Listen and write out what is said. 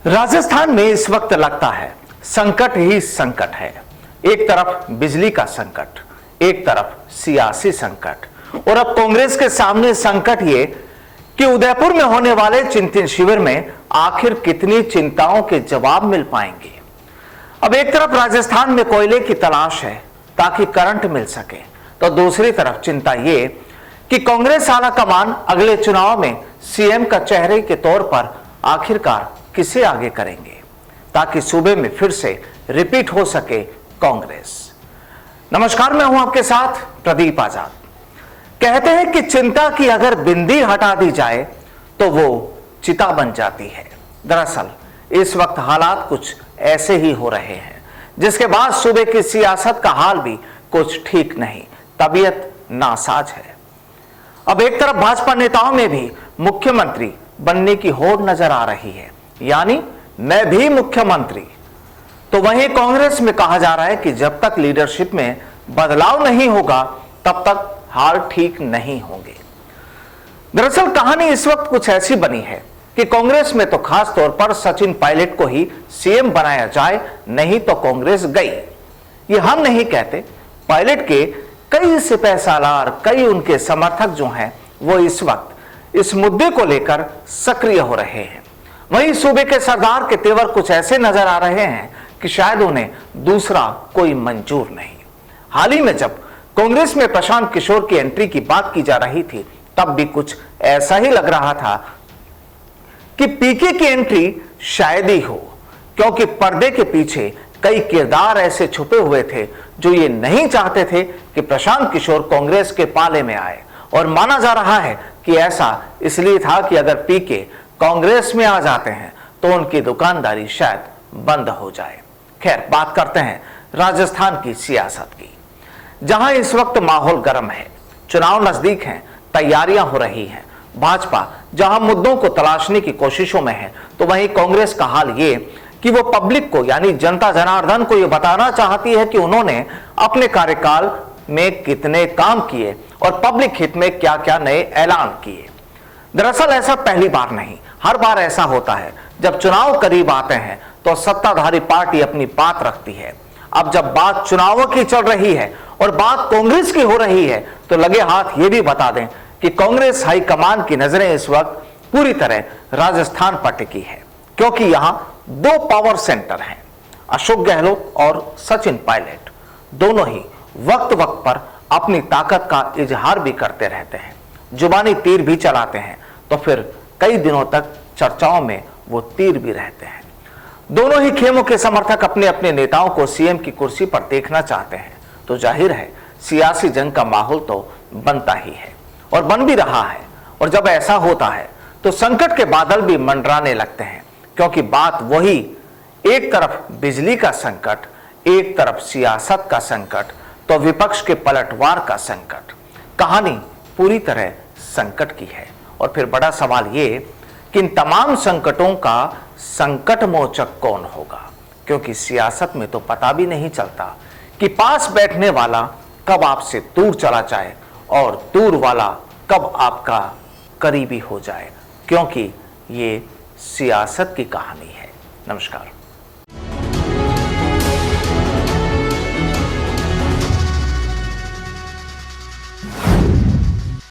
राजस्थान में इस वक्त लगता है संकट ही संकट है। एक तरफ बिजली का संकट, एक तरफ सियासी संकट और अब कांग्रेस के सामने संकट ये कि उदयपुर में होने वाले चिंतन शिविर में आखिर कितनी चिंताओं के जवाब मिल पाएंगे। अब एक तरफ राजस्थान में कोयले की तलाश है ताकि करंट मिल सके, तो दूसरी तरफ चिंता ये कि कांग्रेस आला कमान अगले चुनाव में सीएम का चेहरे के तौर पर आखिरकार किसे आगे करेंगे ताकि सूबे में फिर से रिपीट हो सके कांग्रेस। नमस्कार, मैं हूं आपके साथ प्रदीप आजाद। कहते हैं कि चिंता की अगर बिंदी हटा दी जाए तो वो चिता बन जाती है। दरअसल इस वक्त हालात कुछ ऐसे ही हो रहे हैं, जिसके बाद सूबे की सियासत का हाल भी कुछ ठीक नहीं, तबीयत नासाज है। अब एक तरफ भाजपा नेताओं में भी मुख्यमंत्री बनने की होड़ नजर आ रही है, यानी मैं भी मुख्यमंत्री। तो वहीं कांग्रेस में कहा जा रहा है कि जब तक लीडरशिप में बदलाव नहीं होगा तब तक हाल ठीक नहीं होंगे। दरअसल कहानी इस वक्त कुछ ऐसी बनी है कि कांग्रेस में तो खास तौर पर सचिन पायलट को ही सीएम बनाया जाए, नहीं तो कांग्रेस गई। ये हम नहीं कहते, पायलट के कई सिपह सालार, कई उनके समर्थक जो हैं वो इस वक्त इस मुद्दे को लेकर सक्रिय हो रहे हैं। वहीं सूबे के सरदार के तेवर कुछ ऐसे नजर आ रहे हैं कि शायद उन्हें दूसरा कोई मंजूर नहीं। हाल ही में जब कांग्रेस में प्रशांत किशोर की एंट्री की बात की जा रही थी, तब भी कुछ ऐसा ही लग रहा था कि पीके की एंट्री शायद ही हो, क्योंकि पर्दे के पीछे कई किरदार ऐसे छुपे हुए थे जो ये नहीं चाहते थे कि प्रशांत किशोर कांग्रेस के पाले में आए। और माना जा रहा है कि ऐसा इसलिए था कि अगर पीके कांग्रेस में आ जाते हैं तो उनकी दुकानदारी शायद बंद हो जाए। खैर, बात करते हैं राजस्थान की सियासत की, जहां इस वक्त माहौल गर्म है, चुनाव नजदीक हैं, तैयारियां हो रही हैं। भाजपा जहां मुद्दों को तलाशने की कोशिशों में है, तो वहीं कांग्रेस का हाल ये कि वो पब्लिक को यानी जनता जनार्दन को ये बताना चाहती है कि उन्होंने अपने कार्यकाल में कितने काम किए और पब्लिक हित में क्या क्या नए ऐलान किए। दरअसल ऐसा पहली बार नहीं, हर बार ऐसा होता है। जब चुनाव करीब आते हैं तो सत्ताधारी पार्टी अपनी बात रखती है। अब जब बात चुनावों की चल रही है और बात कांग्रेस की हो रही है, तो लगे हाथ ये भी बता दें कि कांग्रेस हाईकमान की नजरें इस वक्त पूरी तरह राजस्थान पर टिकी है, क्योंकि यहां दो पावर सेंटर हैं, अशोक गहलोत और सचिन पायलट। दोनों ही वक्त वक्त पर अपनी ताकत का इजहार भी करते रहते हैं, जुबानी तीर भी चलाते हैं, तो फिर कई दिनों तक चर्चाओं में वो तीर भी रहते हैं। दोनों ही खेमों के समर्थक अपने अपने नेताओं को सीएम की कुर्सी पर देखना चाहते हैं, तो जाहिर है सियासी जंग का माहौल तो बनता ही है और बन भी रहा है। और जब ऐसा होता है तो संकट के बादल भी मंडराने लगते हैं, क्योंकि बात वही, एक तरफ बिजली का संकट, एक तरफ सियासत का संकट, तो विपक्ष के पलटवार का संकट। कहानी पूरी तरह संकट की है। और फिर बड़ा सवाल ये कि इन तमाम संकटों का संकट मोचक कौन होगा, क्योंकि सियासत में तो पता भी नहीं चलता कि पास बैठने वाला कब आपसे दूर चला जाए और दूर वाला कब आपका करीबी हो जाए, क्योंकि ये सियासत की कहानी है। नमस्कार।